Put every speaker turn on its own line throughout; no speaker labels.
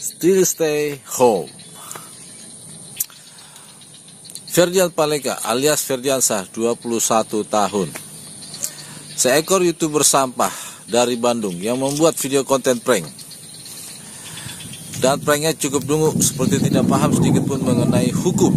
Still stay home. Ferdian Paleka alias Ferdiansah 21 tahun. Seekor YouTuber sampah dari Bandung yang membuat video konten prank. Dan pranknya cukup dungu, seperti tidak paham sedikit pun mengenai hukum.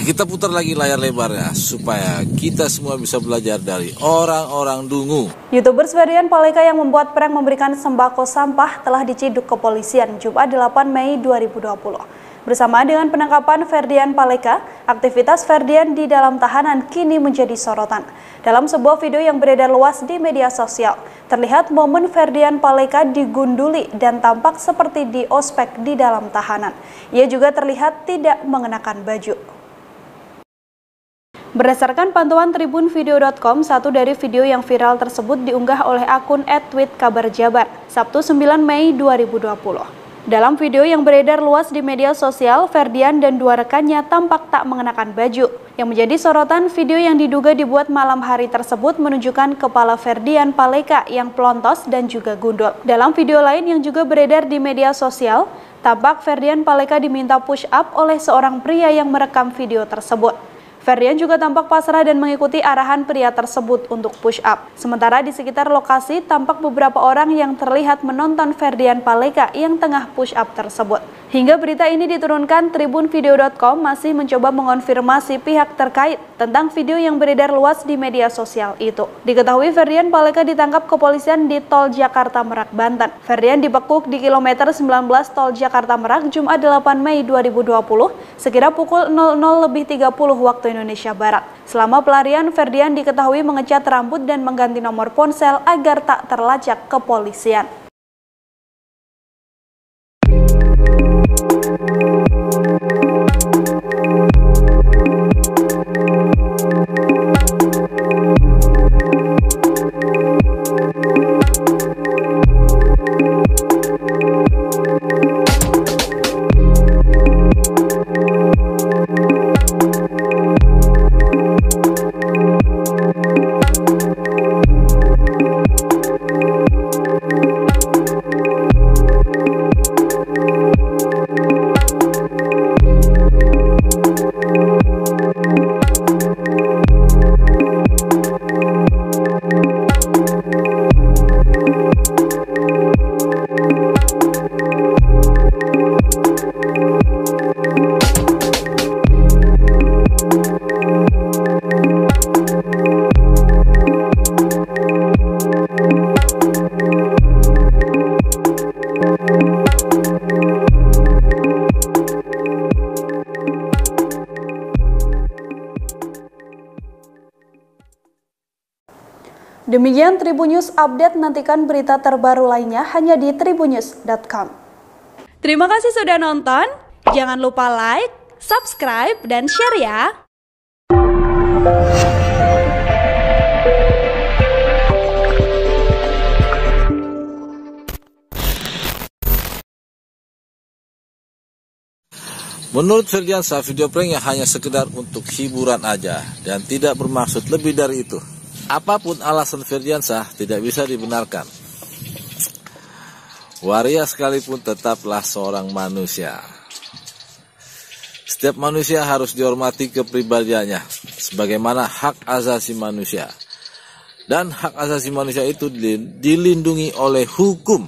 Kita putar lagi layar lebarnya supaya kita semua bisa belajar dari orang-orang dungu.
YouTuber Ferdian Paleka yang membuat prank memberikan sembako sampah telah diciduk kepolisian Jumat 8 Mei 2020. Bersama dengan penangkapan Ferdian Paleka, aktivitas Ferdian di dalam tahanan kini menjadi sorotan. Dalam sebuah video yang beredar luas di media sosial, terlihat momen Ferdian Paleka digunduli dan tampak seperti di ospek di dalam tahanan. Ia juga terlihat tidak mengenakan baju. Berdasarkan pantauan tribunvideo.com, satu dari video yang viral tersebut diunggah oleh akun @tweetkabarjabar, Sabtu 9 Mei 2020. Dalam video yang beredar luas di media sosial, Ferdian dan dua rekannya tampak tak mengenakan baju. Yang menjadi sorotan, video yang diduga dibuat malam hari tersebut menunjukkan kepala Ferdian Paleka yang pelontos dan juga gundul. Dalam video lain yang juga beredar di media sosial, tampak Ferdian Paleka diminta push up oleh seorang pria yang merekam video tersebut. Ferdian juga tampak pasrah dan mengikuti arahan pria tersebut untuk push up. Sementara di sekitar lokasi tampak beberapa orang yang terlihat menonton Ferdian Paleka yang tengah push up tersebut. Hingga berita ini diturunkan, tribunvideo.com masih mencoba mengonfirmasi pihak terkait tentang video yang beredar luas di media sosial itu. Diketahui Ferdian Paleka ditangkap kepolisian di Tol Jakarta Merak, Banten. Ferdian dibekuk di kilometer 19 Tol Jakarta Merak Jumat 8 Mei 2020 sekira pukul 00.30 waktu Indonesia Barat. Selama pelarian, Ferdian diketahui mengecat rambut dan mengganti nomor ponsel agar tak terlacak kepolisian. Demikian Tribun News Update, nantikan berita terbaru lainnya hanya di tribunnews.com. Terima kasih sudah nonton, jangan lupa like, subscribe, dan share ya!
Menurut Ferdiansah, video pranknya hanya sekedar untuk hiburan aja dan tidak bermaksud lebih dari itu. Apapun alasan Ferdiansah tidak bisa dibenarkan. Waria sekalipun tetaplah seorang manusia. Setiap manusia harus dihormati kepribadiannya sebagaimana hak asasi manusia. Dan hak asasi manusia itu dilindungi oleh hukum.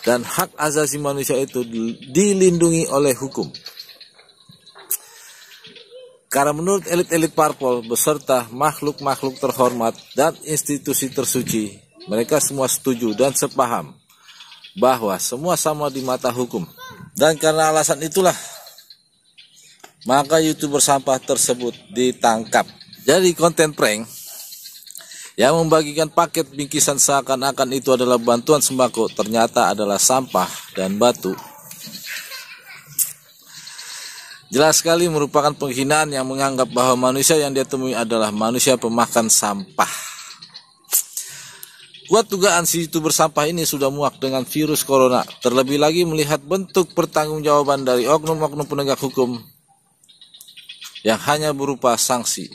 Dan hak asasi manusia itu dilindungi oleh hukum. Karena menurut elit-elit parpol beserta makhluk-makhluk terhormat dan institusi tersuci, mereka semua setuju dan sepaham bahwa semua sama di mata hukum. Dan karena alasan itulah, maka YouTuber sampah tersebut ditangkap. Jadi konten prank yang membagikan paket bingkisan seakan-akan itu adalah bantuan sembako, ternyata adalah sampah dan batu. Jelas sekali merupakan penghinaan yang menganggap bahwa manusia yang dia temui adalah manusia pemakan sampah. Kuat dugaan si YouTuber sampah ini sudah muak dengan virus corona, terlebih lagi melihat bentuk pertanggungjawaban dari oknum-oknum penegak hukum yang hanya berupa sanksi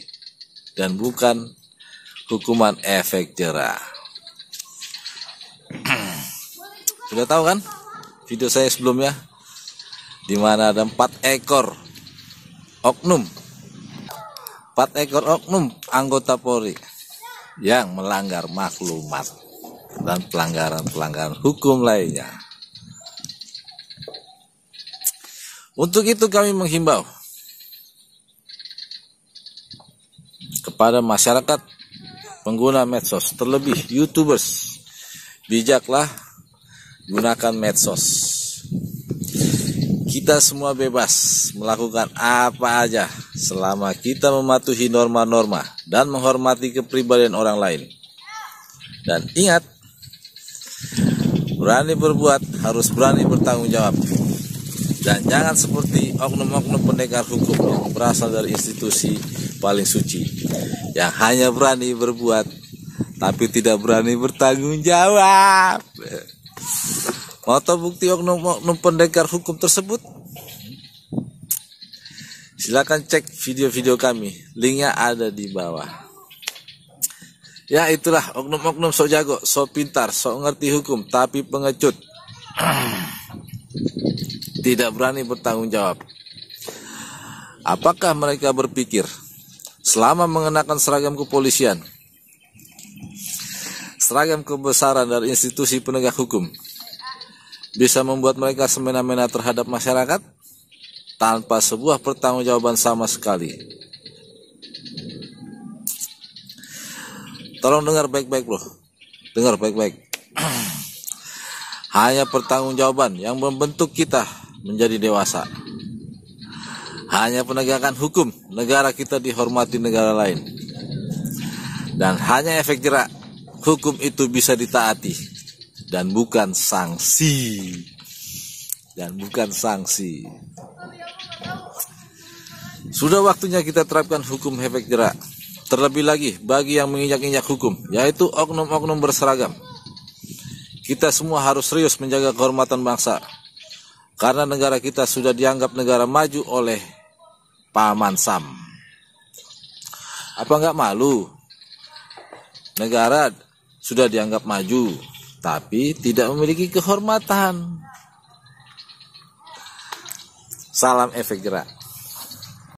dan bukan hukuman efek jera. Sudah tahu kan video saya sebelumnya, di mana ada 4 ekor oknum anggota Polri yang melanggar maklumat dan pelanggaran hukum lainnya. Untuk itu kami menghimbau kepada masyarakat pengguna medsos, terlebih YouTubers, bijaklah gunakan medsos. Kita semua bebas melakukan apa aja selama kita mematuhi norma-norma dan menghormati kepribadian orang lain. Dan ingat, berani berbuat harus berani bertanggung jawab. Dan jangan seperti oknum-oknum pendekar hukum yang berasal dari institusi paling suci, yang hanya berani berbuat tapi tidak berani bertanggung jawab. Mau tahu bukti oknum-oknum pendekar hukum tersebut? Silakan cek video-video kami, linknya ada di bawah. Ya, itulah oknum-oknum sok jago, sok pintar, sok ngerti hukum, tapi pengecut. Tidak berani bertanggung jawab. Apakah mereka berpikir selama mengenakan seragam kepolisian, seragam kebesaran dari institusi penegak hukum, bisa membuat mereka semena-mena terhadap masyarakat tanpa sebuah pertanggungjawaban sama sekali? Tolong dengar baik-baik bro, dengar baik-baik. Hanya pertanggungjawaban yang membentuk kita menjadi dewasa. Hanya penegakan hukum, negara kita dihormati negara lain. Dan hanya efek jerak, hukum itu bisa ditaati dan bukan sanksi. Sudah waktunya kita terapkan hukum efek jerak. Terlebih lagi bagi yang menginjak-injak hukum, yaitu oknum-oknum berseragam. Kita semua harus serius menjaga kehormatan bangsa, karena negara kita sudah dianggap negara maju oleh Paman Sam. Apa nggak malu? Negara sudah dianggap maju, tapi tidak memiliki kehormatan. Salam efek jerak.